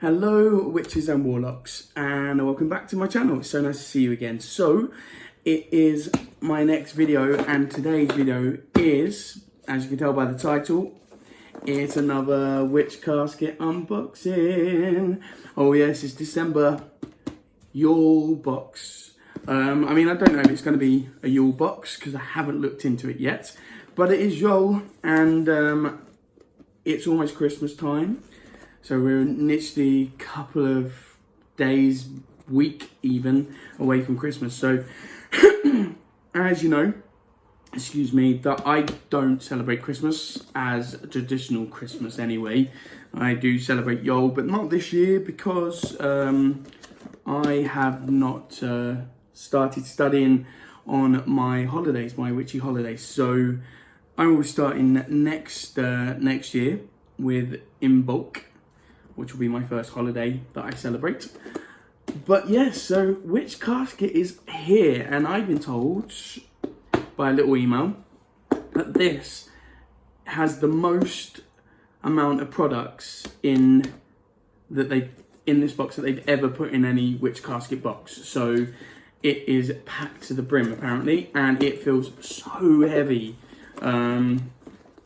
Hello witches and warlocks, and welcome back to my channel. It's so nice to see you again. So it is my next video, and today's video is, as you can tell by the title, it's another witch casket unboxing. Oh yes, it's December Yule box. I mean, I don't know if it's going to be a Yule box because I haven't looked into it yet, but it is Yule, and it's almost Christmas time. So we're literally a couple of days, week even, away from Christmas. So, as you know, excuse me, that I don't celebrate Christmas as a traditional Christmas anyway. I do celebrate Yule, but not this year because I have not started studying on my holidays, my witchy holidays. So I will start in next year with In Bulk, which will be my first holiday that I celebrate. But yes, so Witch Casket is here, and I've been told by a little email that this has the most amount of products in this box that they've ever put in any Witch Casket box. So it is packed to the brim apparently, and it feels so heavy.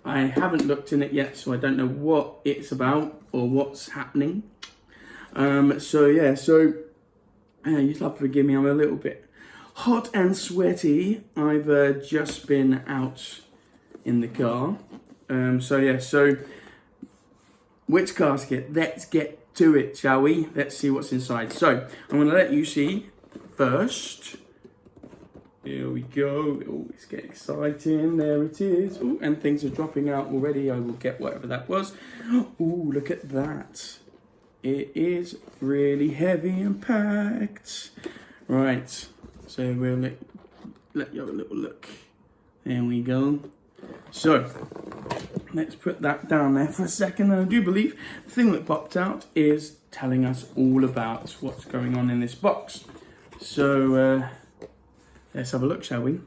I haven't looked in it yet, so I don't know what it's about or what's happening. So you'd have to forgive me, I'm a little bit hot and sweaty. I've just been out in the car. So Witch Casket, let's get to it, shall we? Let's see what's inside. So I'm going to let you see first. Here we go. Oh, it's getting exciting. There it is. Oh, and things are dropping out already. I will get whatever that was. Oh, look at that. It is really heavy and packed. Right. So we'll let you have a little look. There we go. So let's put that down there for a second. And I do believe the thing that popped out is telling us all about what's going on in this box. So let's have a look, shall we?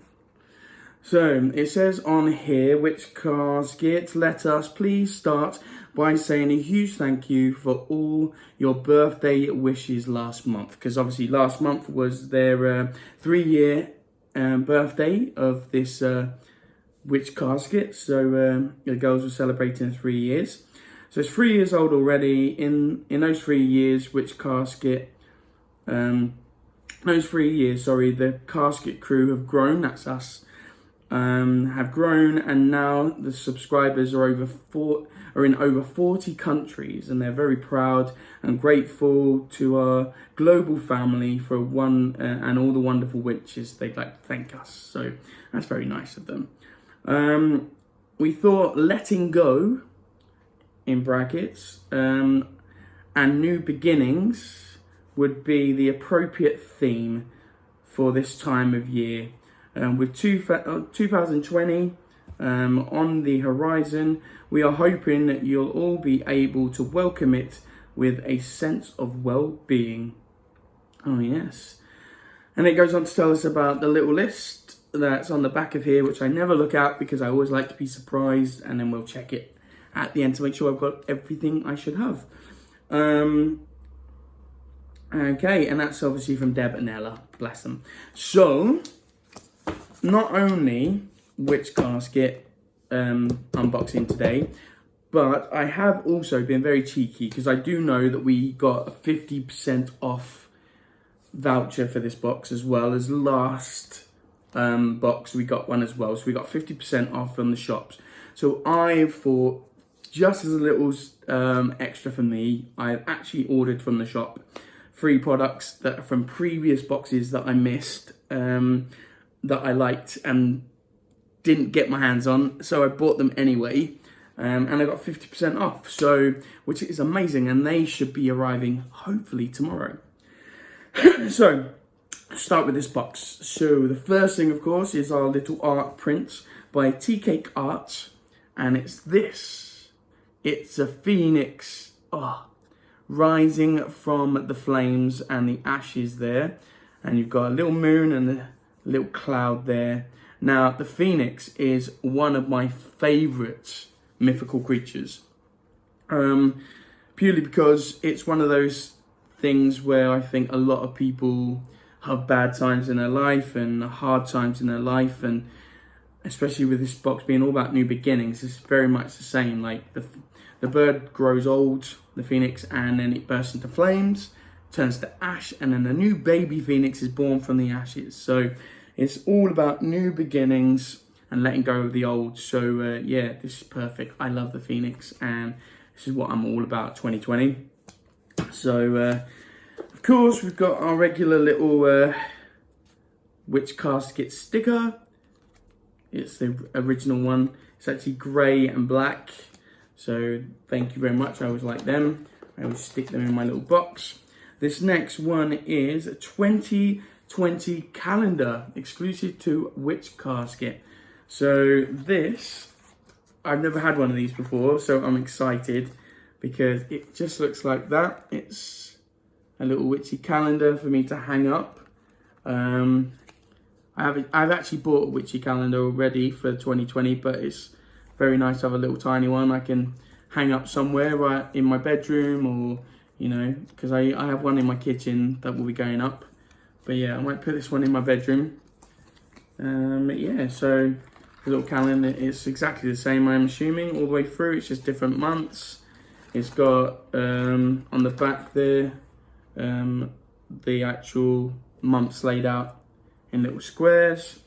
So it says on here, Witch Casket, let us please start by saying a huge thank you for all your birthday wishes last month. Because obviously last month was their 3-year birthday of this Witch Casket. So the girls were celebrating 3 years. So it's 3 years old already. In those 3 years, Witch Casket... those 3 years, the Casket crew have grown, that's us, have grown, and now the subscribers are in over 40 countries, and they're very proud and grateful to our global family for and all the wonderful witches. They'd like to thank us, so that's very nice of them. We thought letting go, in brackets, and new beginnings would be the appropriate theme for this time of year. With 2020 on the horizon, we are hoping that you'll all be able to welcome it with a sense of well-being. Oh yes. And it goes on to tell us about the little list that's on the back of here, which I never look at because I always like to be surprised, and then we'll check it at the end to make sure I've got everything I should have. Okay, and that's obviously from Deb and Ella, bless them. So, not only Witch Casket unboxing today, but I have also been very cheeky because I do know that we got a 50% off voucher for this box, as well as last box we got one as well. So we got 50% off from the shops. So I thought, just as a little extra for me, I've actually ordered from the shop 3 products that are from previous boxes that I missed, that I liked and didn't get my hands on, so I bought them anyway, and I got 50% off, so which is amazing, and they should be arriving hopefully tomorrow. So start with this box. So the first thing, of course, is our little art print by Teacake Arts, and it's this. It's a phoenix. Rising from the flames and the ashes there, and you've got a little moon and a little cloud there. Now the phoenix is one of my favorite mythical creatures, purely because it's one of those things where I think a lot of people have bad times in their life and hard times in their life, and especially with this box being all about new beginnings, it's very much the same. Like the bird grows old, the phoenix, and then it bursts into flames, turns to ash, and then a new baby phoenix is born from the ashes. So it's all about new beginnings and letting go of the old. So yeah, this is perfect. I love the phoenix, and this is what I'm all about 2020. So of course we've got our regular little witch casket sticker. It's the original one. It's actually grey and black. So thank you very much. I always like them. I always stick them in my little box. This next one is a 2020 calendar exclusive to Witch Casket. So this, I've never had one of these before, so I'm excited because it just looks like that. It's a little witchy calendar for me to hang up. I've actually bought a witchy calendar already for 2020, but it's very nice to have a little tiny one I can hang up somewhere, right in my bedroom, or you know, because I have one in my kitchen that will be going up. But yeah, I might put this one in my bedroom. Yeah, so the little calendar is exactly the same, I'm assuming, all the way through. It's just different months. It's got on the back there the actual months laid out in little squares.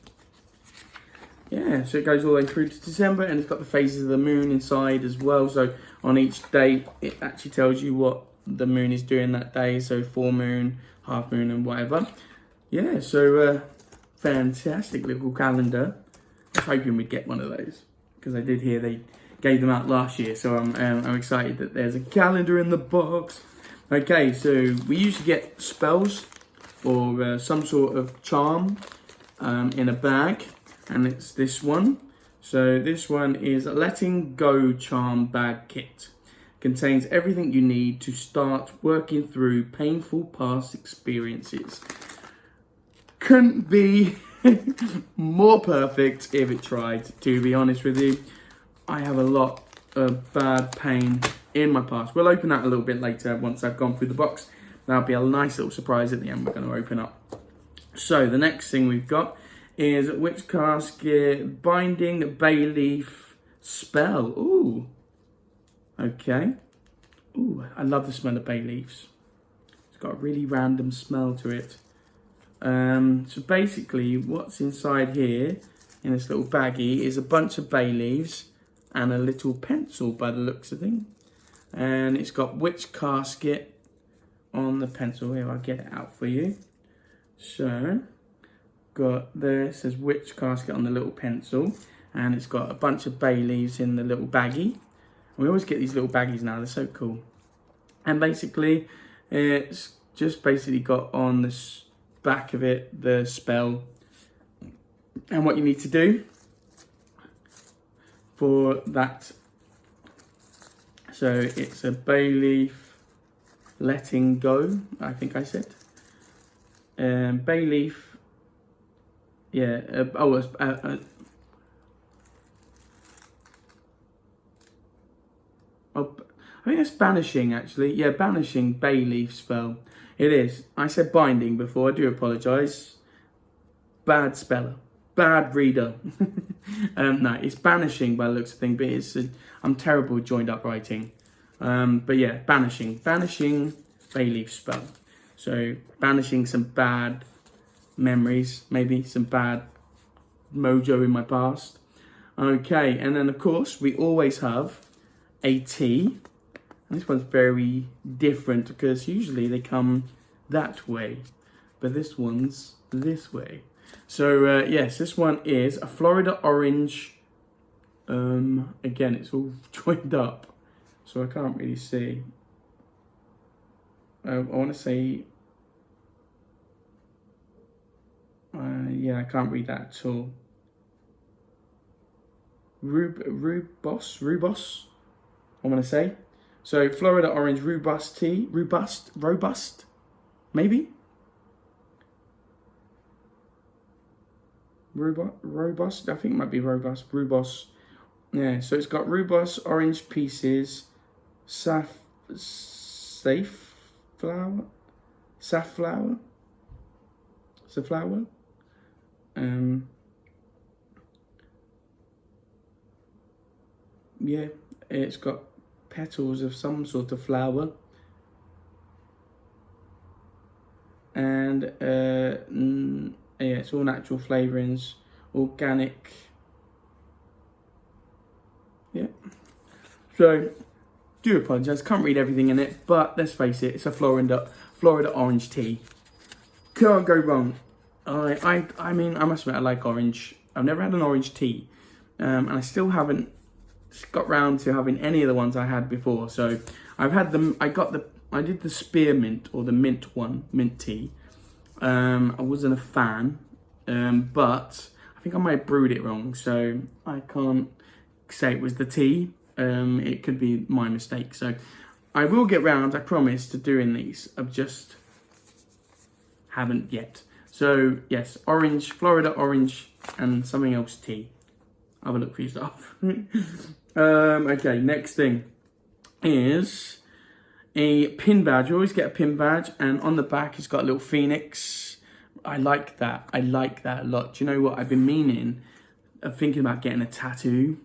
Yeah, so it goes all the way through to December, and it's got the phases of the moon inside as well. So on each date, it actually tells you what the moon is doing that day. So full moon, half moon, and whatever. Yeah, so fantastic little calendar. I was hoping we'd get one of those because I did hear they gave them out last year. So I'm excited that there's a calendar in the box. Okay, so we usually get spells or some sort of charm in a bag, and it's this one. So this one is a Letting Go Charm Bag Kit. Contains everything you need to start working through painful past experiences. Couldn't be more perfect if it tried, to be honest with you. I have a lot of bad pain in my past. We'll open that a little bit later once I've gone through the box. That'll be a nice little surprise at the end we're going to open up. So the next thing we've got is Witch Casket Binding Bay Leaf Spell. Ooh. Okay. Ooh, I love the smell of bay leaves. It's got a really random smell to it. So basically what's inside here in this little baggie is a bunch of bay leaves and a little pencil by the looks of things. And it's got Witch Casket on the pencil. Here, I'll get it out for you. So, got there, it says Witch Casket on the little pencil, and it's got a bunch of bay leaves in the little baggie. We always get these little baggies now, they're so cool. And basically, it's just basically got on the back of it the spell and what you need to do for that. So it's a bay leaf letting go, I think I said. Bay leaf, yeah, I think it's banishing actually. Yeah, banishing bay leaf spell. It is. I said binding before, I do apologise. Bad speller. Bad reader. No, it's banishing by the looks of things, but it's I'm terrible with joined up writing. But yeah, banishing. Banishing bay leaf spell. So banishing some bad memories, maybe some bad mojo in my past. Okay, and then of course we always have a tea. And this one's very different because usually they come that way, but this one's this way. So yes, this one is a Florida orange. Again, it's all joined up, so I can't really see. I want to say, yeah, I can't read that at all. Rubos, I want to say. So Florida orange robust tea, robust, maybe? Robust, I think it might be robust, yeah, so it's got robust orange pieces, safflower, safflower, safflower. Yeah, it's got petals of some sort of flower, and yeah, it's all natural flavourings, organic. Yeah. So, do apologise, can't read everything in it, but let's face it, it's a Florida orange tea. Can't go wrong. I mean, I must admit, I like orange. I've never had an orange tea, and I still haven't got round to having any of the ones I had before. So I've had them. I did the spearmint or the mint tea. I wasn't a fan, but I think I might have brewed it wrong, so I can't say it was the tea. It could be my mistake. So I will get round, I promise, to doing these. I've just haven't yet. So yes, orange, Florida orange, and something else tea. Have a look for yourself. Okay, next thing is a pin badge. You always get a pin badge, and on the back it's got a little phoenix. I like that. I like that a lot. Do you know what? I've been meaning of thinking about getting a tattoo.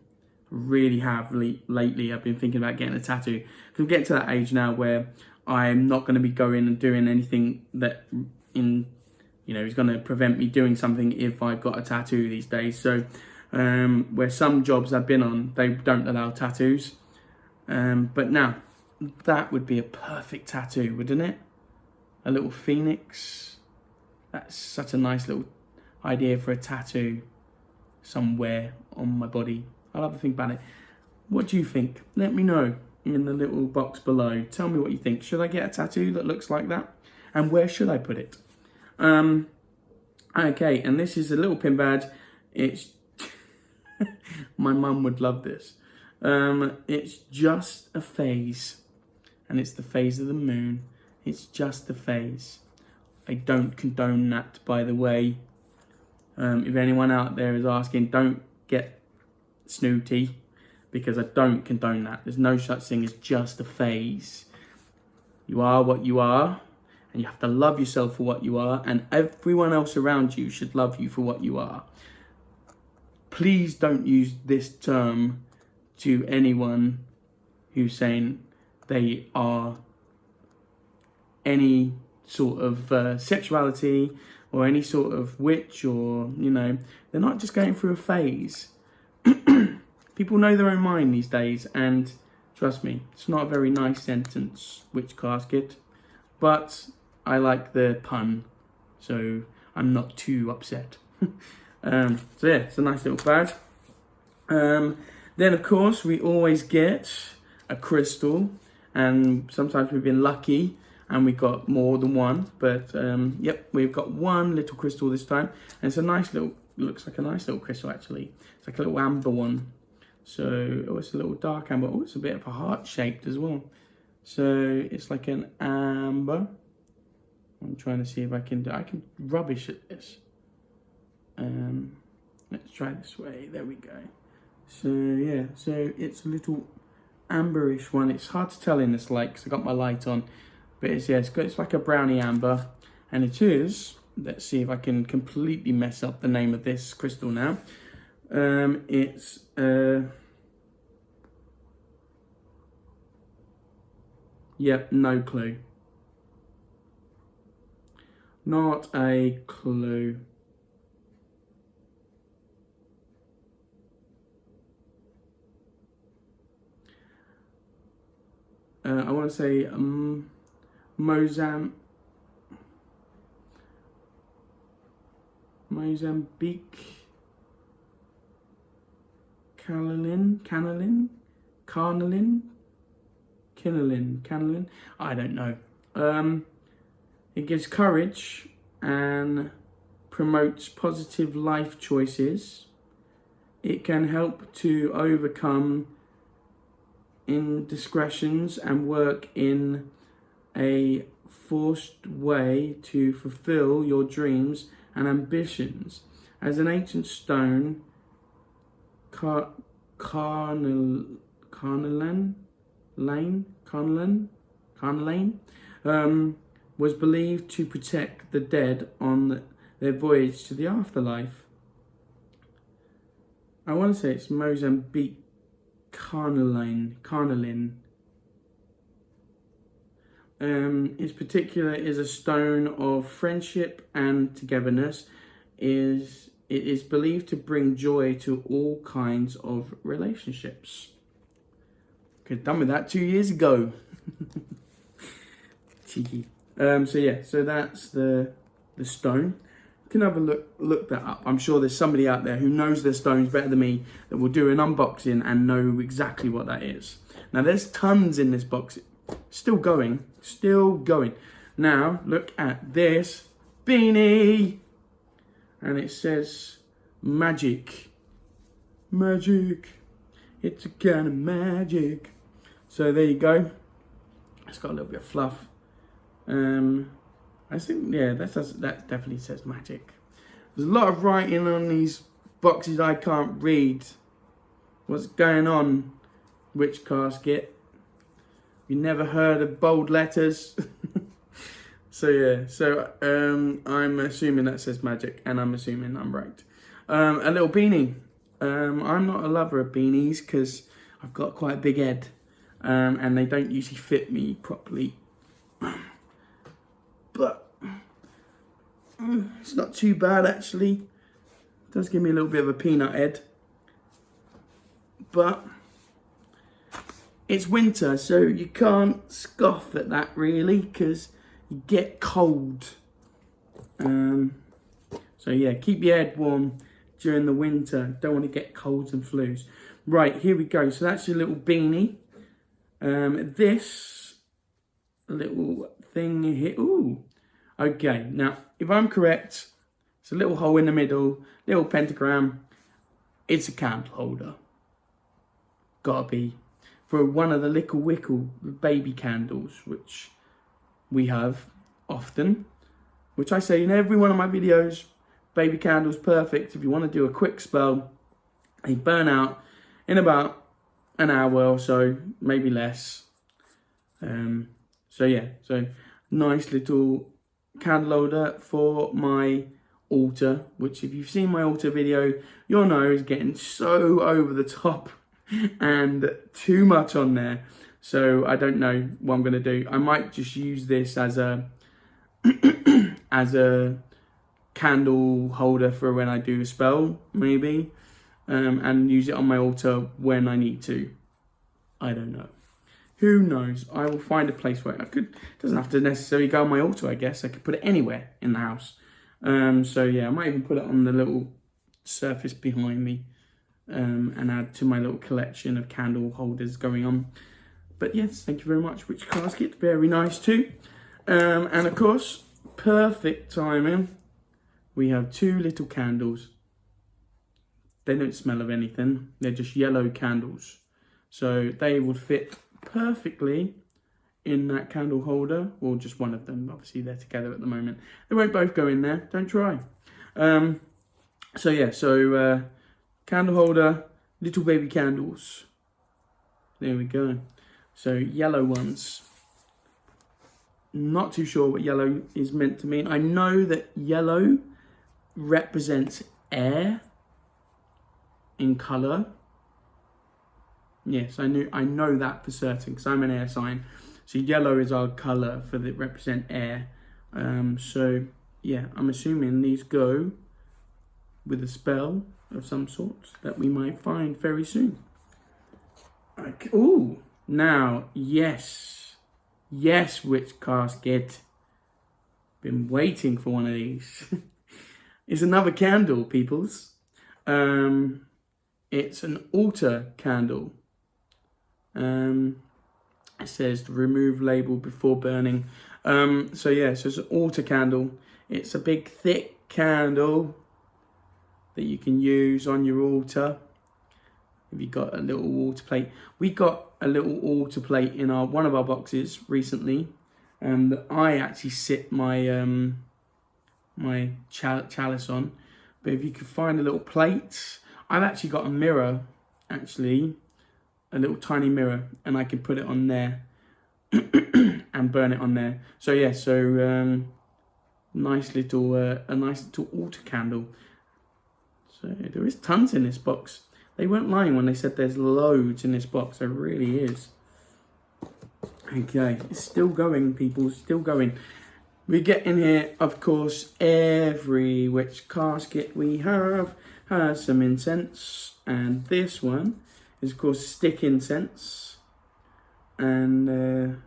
Really have lately. I've been thinking about getting a tattoo. Because I'm getting to that age now where I'm not going to be going and doing anything that is going to prevent me doing something if I've got a tattoo these days. So where some jobs I've been on, they don't allow tattoos. But now, that would be a perfect tattoo, wouldn't it? A little phoenix. That's such a nice little idea for a tattoo somewhere on my body. I'll have to think about it. What do you think? Let me know in the little box below. Tell me what you think. Should I get a tattoo that looks like that? And where should I put it? Okay, and this is a little pin badge. It's my mum would love this. It's just a phase, and it's the phase of the moon. It's just a phase. I don't condone that, by the way. If anyone out there is asking, don't get snooty, because I don't condone that. There's no such thing as just a phase. You are what you are, and you have to love yourself for what you are, and everyone else around you should love you for what you are. Please don't use this term to anyone who's saying they are any sort of sexuality or any sort of witch, or, they're not just going through a phase. People know their own mind these days, and trust me, it's not a very nice sentence, witch casket, but I like the pun, so I'm not too upset. So yeah, it's a nice little badge. Then of course we always get a crystal, and sometimes we've been lucky and we got more than one, but yep, we've got one little crystal this time, and it's a nice little, looks like a nice little crystal actually. It's like a little amber one. So it's a little dark amber. Oh, it's a bit of a heart shaped as well. So it's like an amber. I'm trying to see if I can rubbish at this. Let's try this way. There we go. So yeah, so it's a little amberish one. It's hard to tell in this light because I got my light on, but it's like a brownie amber, and it is. Let's see if I can completely mess up the name of this crystal now. It's yep, no clue. Not a clue. I want to say Mozambique, Canalin. I don't know. It gives courage and promotes positive life choices. It can help to overcome indiscretions and work in a forced way to fulfill your dreams and ambitions. As an ancient stone, carnelian was believed to protect the dead on their voyage to the afterlife. I want to say it's Mozambique carnelian. Its particular is a stone of friendship and togetherness. It is believed to bring joy to all kinds of relationships. Okay, done with that 2 years ago. Cheeky. So that's the stone. You can have a look that up. I'm sure there's somebody out there who knows their stones better than me that will do an unboxing and know exactly what that is. Now there's tons in this box. Still going. Now look at this beanie. And it says magic. It's a kind of magic. So there you go. It's got a little bit of fluff. I think, yeah, that definitely says magic. There's a lot of writing on these boxes I can't read. What's going on, Witch Casket? You never heard of bold letters? I'm assuming that says magic, and I'm assuming I'm right. A little beanie. I'm not a lover of beanies because I've got quite a big head, and they don't usually fit me properly. But it's not too bad actually. It does give me a little bit of a peanut head. But it's winter, so you can't scoff at that really, because you get cold. So yeah, keep your head warm during the winter. Don't want to get colds and flus. Right, here we go. So that's your little beanie. This little thing here. Ooh. Okay, now, if I'm correct, it's a little hole in the middle, little pentagram. It's a candle holder. Gotta be. For one of the Lickle Wickle baby candles, which we have often. Which I say in every one of my videos, baby candles perfect if you want to do a quick spell. They burn out in about an hour or so, maybe less. So nice little candle holder for my altar, which if you've seen my altar video, you'll know is getting so over the top and too much on there. So I don't know what I'm going to do. I might just use this as a as a candle holder for when I do a spell, maybe, and use it on my altar when I need to. I don't know. Who knows? I will find a place where I could. Doesn't have to necessarily go on my altar, I guess. I could put it anywhere in the house. So yeah, I might even put it on the little surface behind me, and add to my little collection of candle holders going on. But yes, thank you very much, Witch Casket. Very nice too. And of course, perfect timing. We have two little candles. They don't smell of anything. They're just yellow candles. So they would fit perfectly in that candle holder, or just one of them. Obviously they're together at the moment. They won't both go in there, don't try. Candle holder, little baby candles. There we go. So yellow ones. Not too sure what yellow is meant to mean. I know that yellow represents air in colour. Yes, I know that for certain because I'm an air sign. So yellow is our colour for that represent air. So yeah, I'm assuming these go with a spell of some sort that we might find very soon. Ooh, now, yes, Witch Casket. Been waiting for one of these. It's another candle, peoples. It's an altar candle. It says to remove label before burning. So it's an altar candle. It's a big thick candle that you can use on your altar. If you've got a little altar plate. We got a little altar plate in one of our boxes recently. That I actually sit my my chalice on. But if you could find a little plate. I've actually got a mirror, actually, a little tiny mirror, and I can put it on there and burn it on there. So yeah, so nice little a nice little altar candle. So there is tons in this box. They weren't lying when they said there's loads in this box. There really is. Okay, it's still going, people, still going. We get in here, of course, every witch casket we have has some incense. And this one is, of course, stick incense. And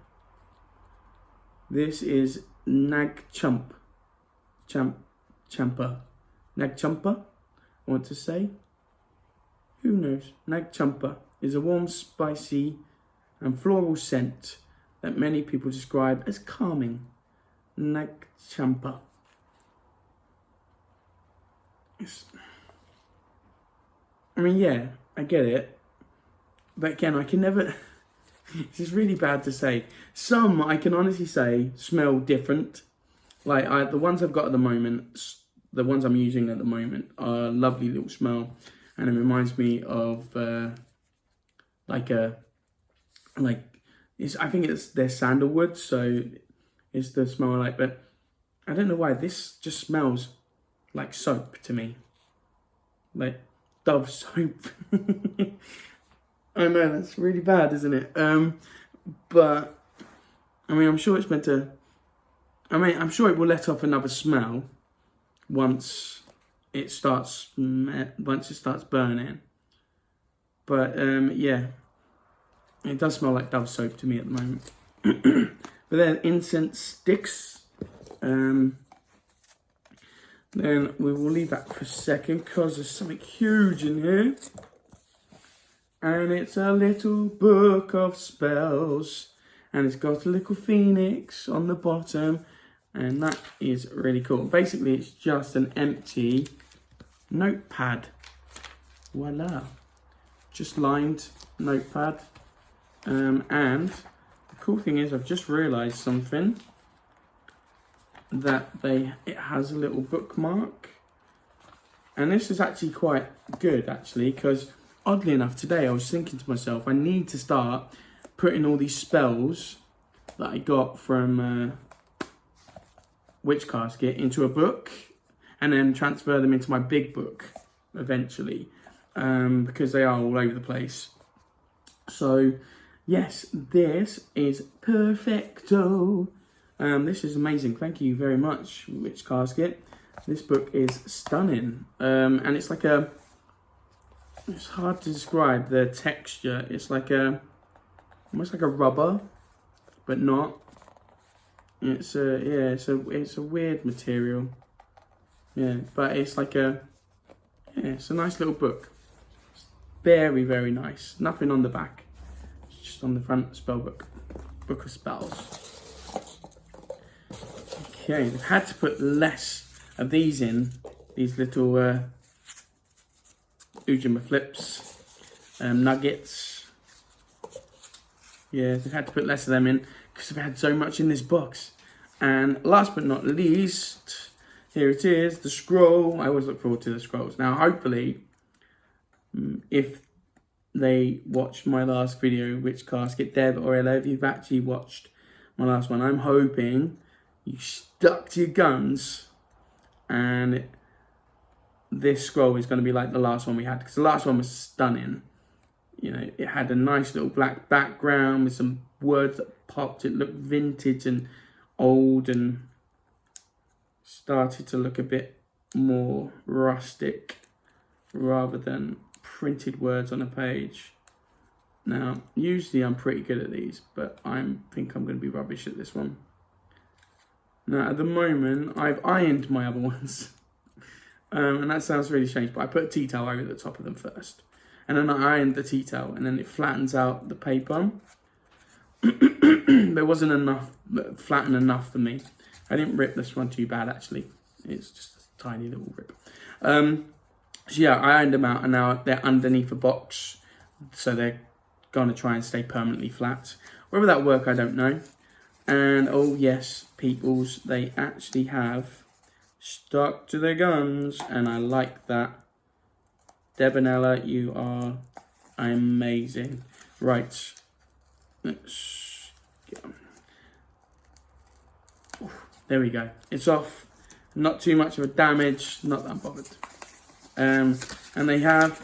this is Nag Champa. Nag Champa, I want to say. Who knows? Nag Champa is a warm, spicy and floral scent that many people describe as calming. Nag Champa. I mean, yeah, I get it. But again, I can never... This is really bad to say. Some, I can honestly say, smell different. Like, the ones I've got at the moment, the ones I'm using at the moment, are a lovely little smell. And it reminds me of, I think they're sandalwood, so it's the smell I like. But I don't know why, this just smells like soap to me. Like Dove soap. I know, that's really bad, isn't it? But, I mean, I'm sure it's meant to... I'm sure it will let off another smell once it starts burning. But, yeah, it does smell like Dove soap to me at the moment. But then incense sticks. Then we will leave that for a second because there's something huge in here. And it's a little book of spells. And it's got a little phoenix on the bottom. And that is really cool. Basically, it's just an empty notepad. Voila. Just lined notepad. And the cool thing is, I've just realised something. That it has a little bookmark. And this is actually quite good, actually, because oddly enough, today I was thinking to myself, I need to start putting all these spells that I got from Witch Casket into a book and then transfer them into my big book eventually, because they are all over the place. So, yes, this is perfecto. This is amazing. Thank you very much, Witch Casket. This book is stunning. And it's like it's hard to describe the texture. It's like almost like a rubber, but not. It's a weird material. Yeah, but it's like it's a nice little book. It's very, very nice. Nothing on the back. It's just on the front, spell book. Book of spells. Okay, they've had to put less of these in, these little Ujima flips, nuggets. Yeah, they've had to put less of them in because they've had so much in this box. And last but not least, here it is, the scroll. I always look forward to the scrolls. Now, hopefully, if they watched my last video, Witch Casket, Deb or Ella, if you've actually watched my last one, I'm hoping you stuck to your guns and this scroll is going to be like the last one we had, because the last one was stunning. You know, it had a nice little black background with some words that popped. It looked vintage and old and started to look a bit more rustic rather than printed words on a page. Now, usually I'm pretty good at these, but I think I'm going to be rubbish at this one. Now, at the moment, I've ironed my other ones. And that sounds really strange, but I put a tea towel over the top of them first. And then I ironed the tea towel, and then it flattens out the paper. There wasn't enough, flatten enough for me. I didn't rip this one too bad, actually. It's just a tiny little rip. So yeah, I ironed them out, and now they're underneath a box. So they're going to try and stay permanently flat. Whether that work, I don't know. And oh yes, peoples, they actually have stuck to their guns, and I like that. Deb and Ella, you are amazing. Right. Let's get on. There we go. It's off. Not too much of a damage. Not that bothered. And they have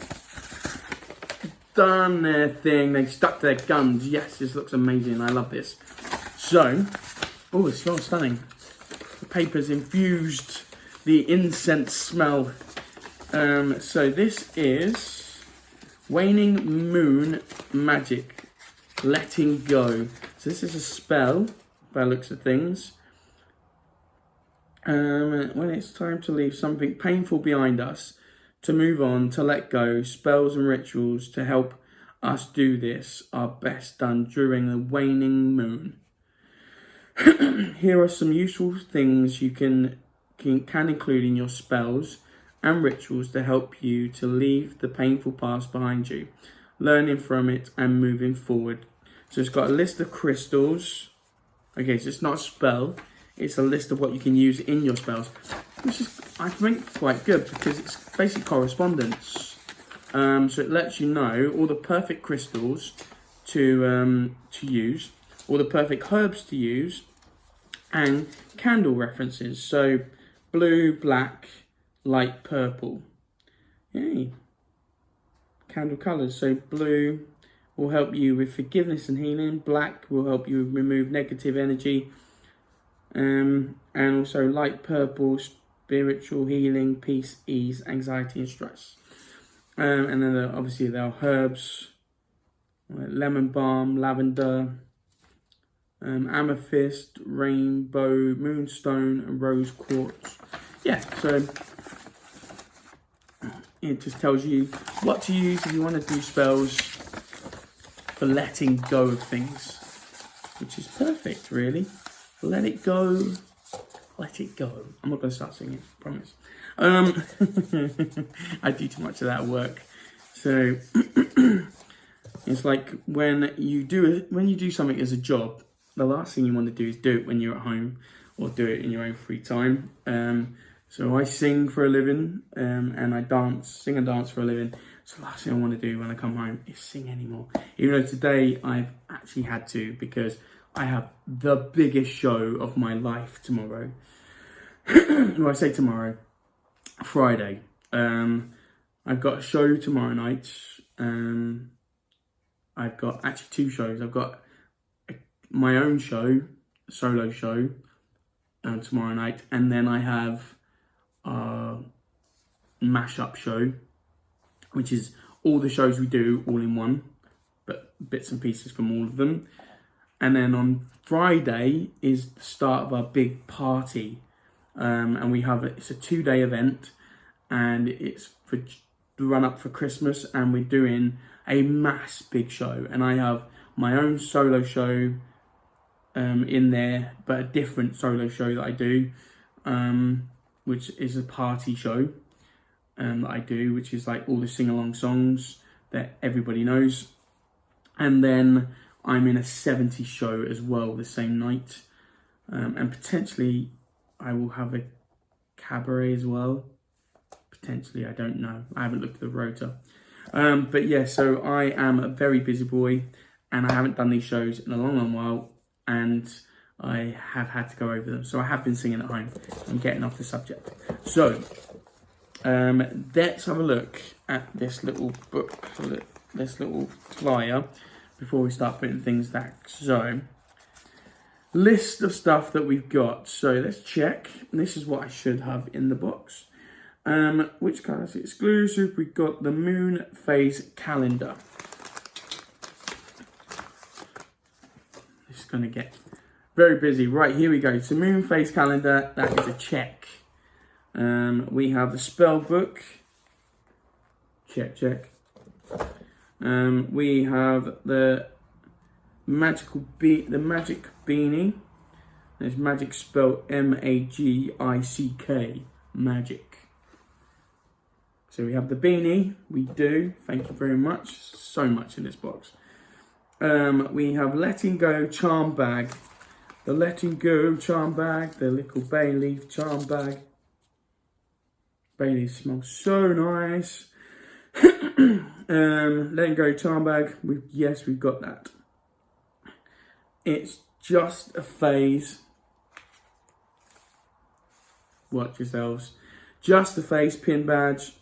done their thing. They stuck to their guns. Yes, this looks amazing. I love this. So, oh, it smells stunning. The paper's infused the incense smell. So this is Waning Moon Magic. Letting Go. So this is a spell, by the looks of things. When it's time to leave something painful behind us, to move on, to let go, spells and rituals to help us do this are best done during the waning moon. Here are some useful things you can include in your spells and rituals to help you to leave the painful past behind you, learning from it and moving forward. So it's got a list of crystals. Okay, so it's not a spell. It's a list of what you can use in your spells, which is, I think, quite good because it's basic correspondence. So it lets you know all the perfect crystals to use, all the perfect herbs to use, and candle references. So blue, black, light purple. Yay. Candle colours. So blue will help you with forgiveness and healing. Black will help you remove negative energy. And also light purple, spiritual healing, peace, ease, anxiety and stress. And then obviously there are herbs, like lemon balm, lavender, amethyst, rainbow, moonstone and rose quartz. Yeah, so it just tells you what to use if you want to do spells for letting go of things, which is perfect, really. Let it go. Let it go. I'm not going to start singing, promise. I do too much of that at work. So it's like when you do something as a job, the last thing you want to do is do it when you're at home or do it in your own free time. So I sing for a living, and I sing and dance for a living. So the last thing I want to do when I come home is sing anymore. Even though today I've actually had to because I have the biggest show of my life tomorrow. Well, I say tomorrow, Friday. I've got a show tomorrow night. I've got actually two shows. I've got my own show, solo show, tomorrow night. And then I have a mashup show, which is all the shows we do all in one, but bits and pieces from all of them. And then on Friday is the start of our big party. And it's a 2-day event, and it's for the run up for Christmas, and we're doing a mass big show. And I have my own solo show in there, but a different solo show that I do, which is a party show that I do, which is like all the sing-along songs that everybody knows. And then I'm in a 70s show as well the same night. And potentially I will have a cabaret as well. Potentially, I don't know. I haven't looked at the rota. But yeah, so I am a very busy boy, and I haven't done these shows in a long, long while, and I have had to go over them. So I have been singing at home. I'm getting off the subject. So let's have a look at this little book, this little flyer, before we start putting things back. So, list of stuff that we've got. So let's check. This is what I should have in the box. Which colours exclusive? We've got the moon phase calendar. This is going to get very busy. Right, here we go. So moon phase calendar, that is a check. We have the spell book. Check, check. We have the magic beanie. There's magic spelled M-A-G-I-C-K, magic. So we have the beanie, we do, thank you very much, so much in this box. We have letting go charm bag, the letting go charm bag, the little bay leaf charm bag. Bay leaf smells so nice. Letting Go charm bag. Yes, we've got that. It's just a phase. Watch yourselves. Just a phase pin badge.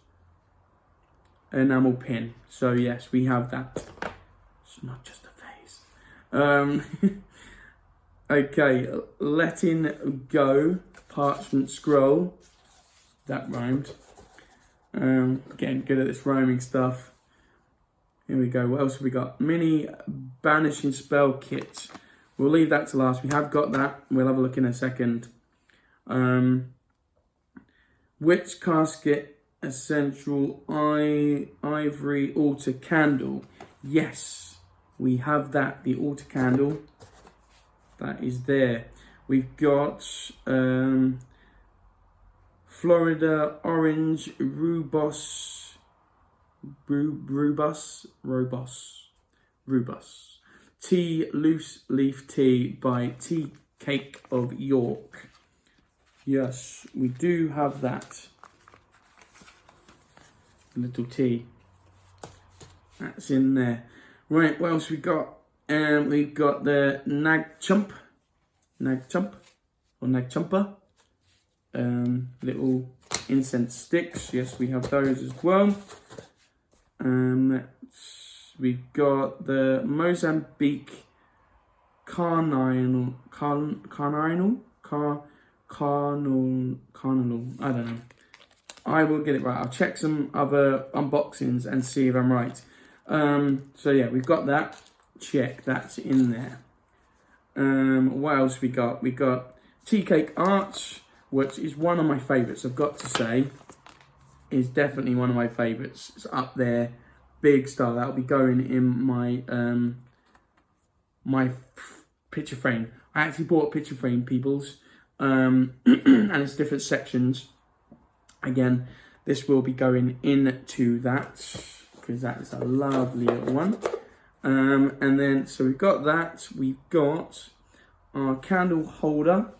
Enamel pin. So yes, we have that. It's not just a phase. Okay, Letting Go parchment scroll. That rhymed. Getting good at this rhyming stuff. Here we go. What else have we got? Mini banishing spell kit. We'll leave that to last. We have got that. We'll have a look in a second. Witch Casket Essential Ivory Altar Candle. Yes, we have that. The altar candle. That is there. We've got Florida Orange Rubus Tea Loose Leaf Tea by Teacake of York. Yes, we do have that. Little tea. That's in there. Right, what else we got? We've got the Nag Chumper. Little incense sticks. Yes, we have those as well. We've got the Mozambique carnal. I don't know. I will get it right. I'll check some other unboxings and see if I'm right. So yeah, we've got that. Check, that's in there. What else we got? We got Teacake Arts, which is one of my favourites. I've got to say, is definitely one of my favourites. It's up there, big star. That'll be going in my my picture frame. I actually bought a picture frame, peoples, and it's different sections. Again, this will be going into that because that is a lovely little one. And then, so we've got that. We've got our candle holder.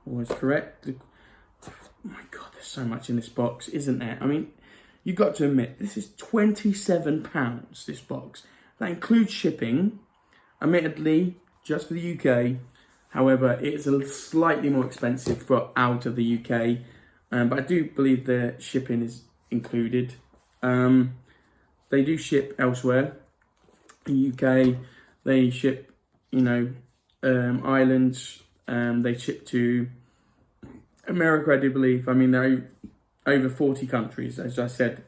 Always correct. Oh my God, there's so much in this box, isn't there? I mean, you've got to admit, this is £27, this box. That includes shipping, admittedly, just for the UK. However, it's a slightly more expensive for out of the UK. But I do believe the shipping is included. They do ship elsewhere. In UK, they ship, islands. They ship to America, I do believe. I mean, they're over 40 countries, as I said.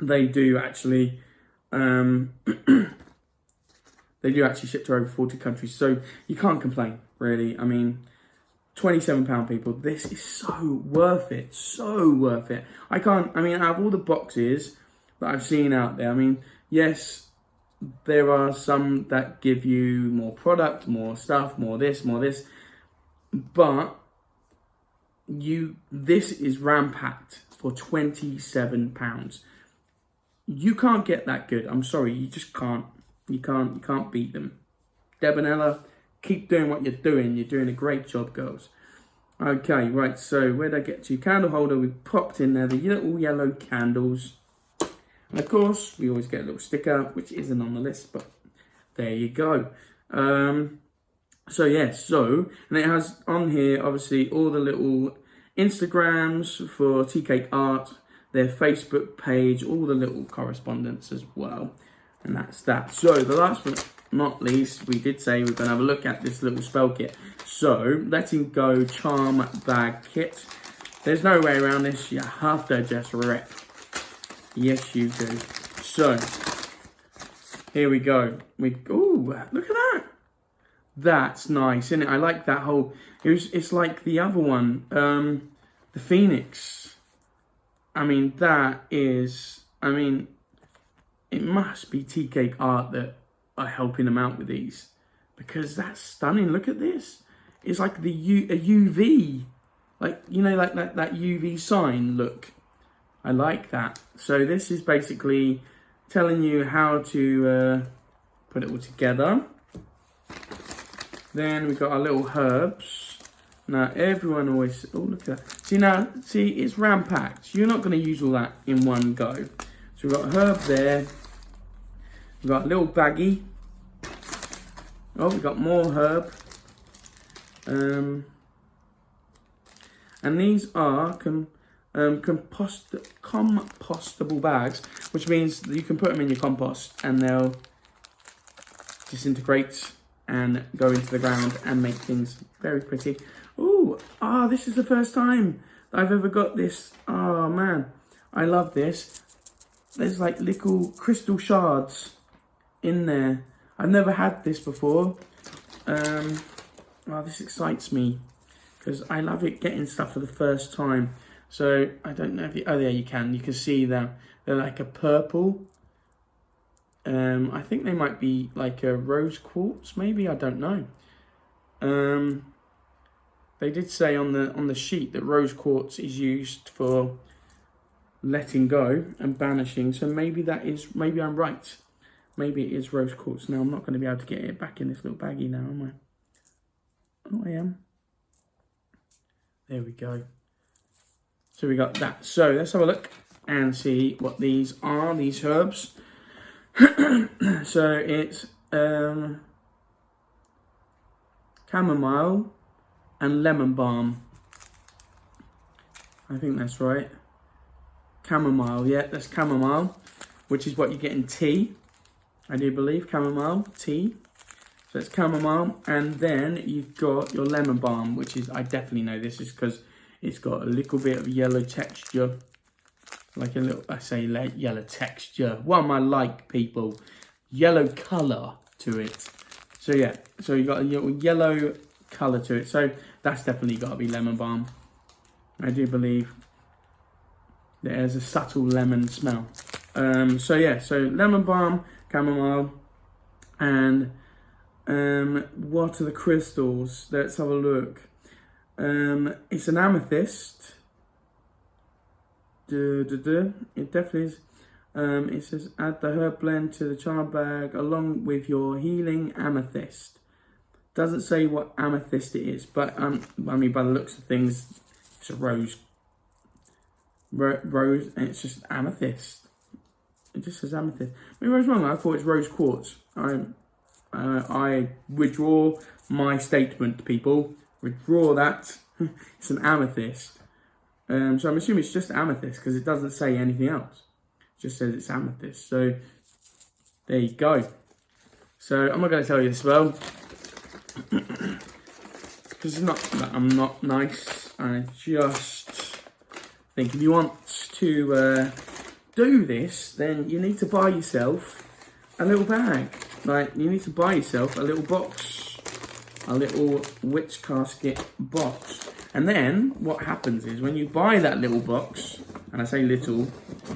They do actually, ship to over 40 countries. So you can't complain, really. I mean, £27, people. This is so worth it. So worth it. Out of all the boxes that I've seen out there, I mean, yes, there are some that give you more product, more stuff, more this, but this is ram-packed for £27. You can't get that good. I'm sorry, you just can't. You can't beat them. Deb and Ella, keep doing what you're doing. You're doing a great job, girls. Okay, right, so where did I get to? Candle holder, we popped in there the little yellow candles. And of course, we always get a little sticker, which isn't on the list, but there you go. And it has on here, obviously, all the little Instagrams for Teacake Art, their Facebook page, all the little correspondence as well. And that's that. So, the last but not least, we did say we're going to have a look at this little spell kit. So, Letting Go charm bag kit. There's no way around this. You have to just rip. Yes, you do. So, here we go. Ooh, look at that. That's nice, isn't it? I like that whole... It's like the other one, the Phoenix. I mean, that is... it must be Teacake Art that are helping them out with these. Because that's stunning. Look at this. It's like a UV. Like, like that UV sign look. I like that. So this is basically telling you how to put it all together. Then we've got our little herbs. Now, everyone always... Oh, look at that. See, it's ram-packed. You're not going to use all that in one go. So we've got herb there. We've got a little baggie. Oh, we've got more herb. And these are compostable bags, which means that you can put them in your compost and they'll disintegrate and go into the ground and make things very pretty. Ooh, this is the first time that I've ever got this. Oh man, I love this. There's like little crystal shards in there. I've never had this before. This excites me because I love it getting stuff for the first time. So I don't know if you, oh there you can see them. They're like a purple. I think they might be like a rose quartz, maybe, I don't know. They did say on the sheet that rose quartz is used for letting go and banishing. So maybe I'm right. Maybe it is rose quartz. Now I'm not going to be able to get it back in this little baggie now, am I? Oh, I am. There we go. So we got that. So let's have a look and see what these are, these herbs. So it's chamomile and lemon balm. I think that's right. Chamomile, yeah, that's chamomile, which is what you get in tea. I do believe chamomile tea. So it's chamomile, and then you've got your lemon balm, which is, I definitely know this is because it's got a little bit of yellow texture. Like a little, I say yellow texture. What am I like, people? Yellow colour to it. So yeah, so you got a yellow colour to it. So that's definitely got to be lemon balm. I do believe there's a subtle lemon smell. So yeah, so lemon balm, chamomile, and what are the crystals? Let's have a look. It's an amethyst. It definitely is. It says add the herb blend to the char bag along with your healing amethyst. Doesn't say what amethyst it is, but I mean, by the looks of things, it's a rose. Rose, and it's just amethyst. It just says amethyst. Maybe I was wrong. I thought it's rose quartz. I withdraw my statement, people. Withdraw that. It's an amethyst. So I'm assuming it's just amethyst because it doesn't say anything else. It just says it's amethyst. So there you go. So I'm not going to tell you this well because it's not that I'm not nice. I just think if you want to do this, then you need to buy yourself a little bag. Like, you need to buy yourself a little box, a little witch casket box. And then what happens is when you buy that little box, and I say little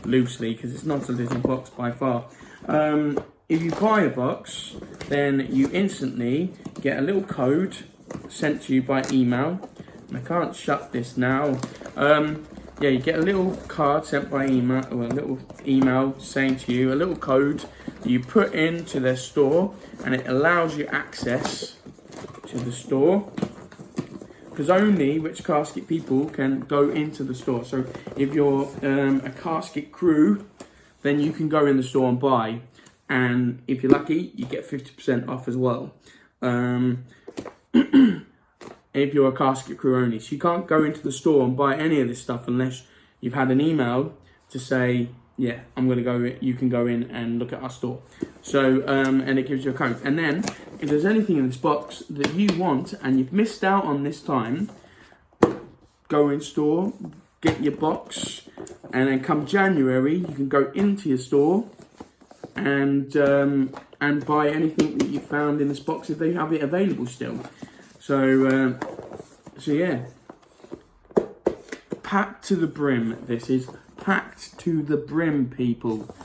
loosely because it's not a little box by far. If you buy a box, then you instantly get a little code sent to you by email. And I can't shut this now. Yeah, you get a little card sent by email, or a little email saying to you, a little code that you put into their store, and it allows you access to the store. Because only Witch Casket people can go into the store. So if you're a casket crew, then you can go in the store and buy. And if you're lucky, you get 50% off as well. If you're a casket crew only. So you can't go into the store and buy any of this stuff unless you've had an email to say, yeah, I'm going to go, you can go in and look at our store. So, and it gives you a code. And then, if there's anything in this box that you want and you've missed out on this time, go in store, get your box, and then come January, you can go into your store and buy anything that you found in this box if they have it available still. So, so yeah, packed to the brim. This is packed to the brim, people.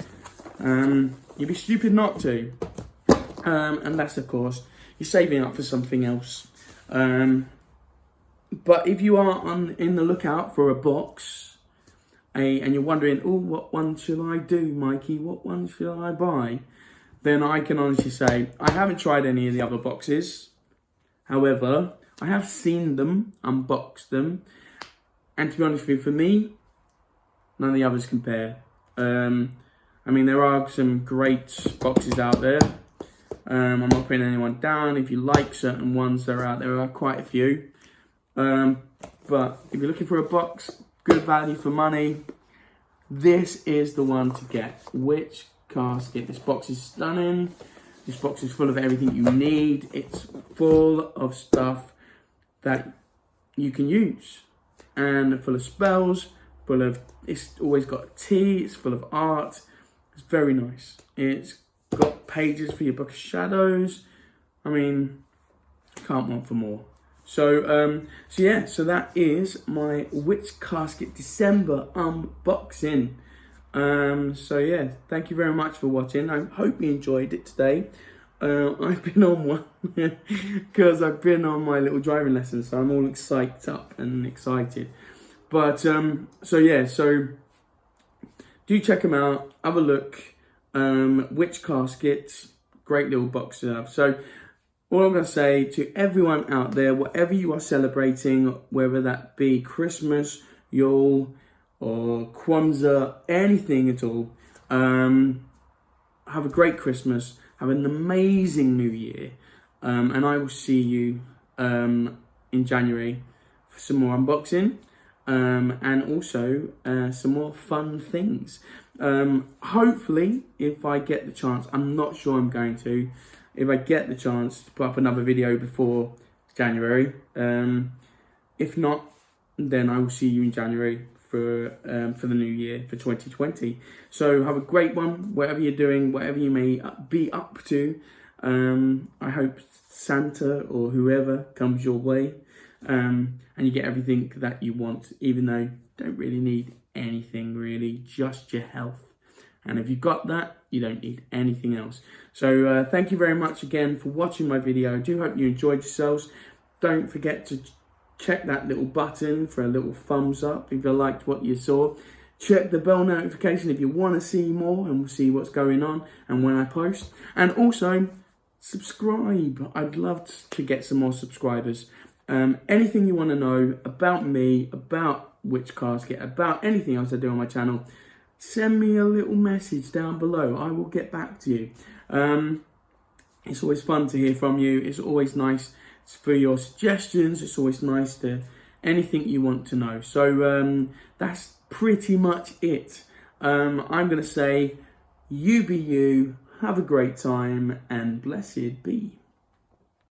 You'd be stupid not to, unless of course you're saving up for something else. But if you are in the lookout for a box, and you're wondering, oh, what one should I do, Mikey? What one should I buy? Then I can honestly say I haven't tried any of the other boxes. However, I have seen them, unboxed them, and to be honest with you, for me, none of the others compare. I mean, there are some great boxes out there. I'm not putting anyone down. If you like certain ones that are out there, are quite a few. But if you're looking for a box, good value for money, this is the one to get. Witch Casket. This box is stunning. This box is full of everything you need. It's full of stuff that you can use. And full of spells, it's always got tea, it's full of art. It's very nice. It's got pages for your Book of Shadows. I mean, can't want for more. So that is my Witch Casket December unboxing. Thank you very much for watching. I hope you enjoyed it today. I've been on one because I've been on my little driving lesson, so I'm all psyched up and excited. But so do check them out. Have a look. Witch Casket, great little box to have. So all I'm going to say to everyone out there, whatever you are celebrating, whether that be Christmas, Yule, or Kwanzaa, anything at all, have a great Christmas. Have an amazing New Year, and I will see you in January for some more unboxing and also some more fun things. Hopefully, if I get the chance, I'm not sure I'm going to, if I get the chance to put up another video before January. If not, then I will see you in January for the new year, for 2020. So have a great one, whatever you're doing, whatever you may be up to. I hope Santa or whoever comes your way, and you get everything that you want, even though you don't really need anything really, just your health. And if you've got that, you don't need anything else. So thank you very much again for watching my video. I do hope you enjoyed yourselves. Don't forget to check that little button for a little thumbs up if you liked what you saw. Check the bell notification if you want to see more and see what's going on and when I post. And also, subscribe. I'd love to get some more subscribers. Anything you want to know about me, about Witch Casket, about anything else I do on my channel, send me a little message down below. I will get back to you. It's always fun to hear from you. It's always nice for your suggestions. It's always nice to anything you want to know. So that's pretty much it. I'm going to say, you be you, have a great time, and blessed be.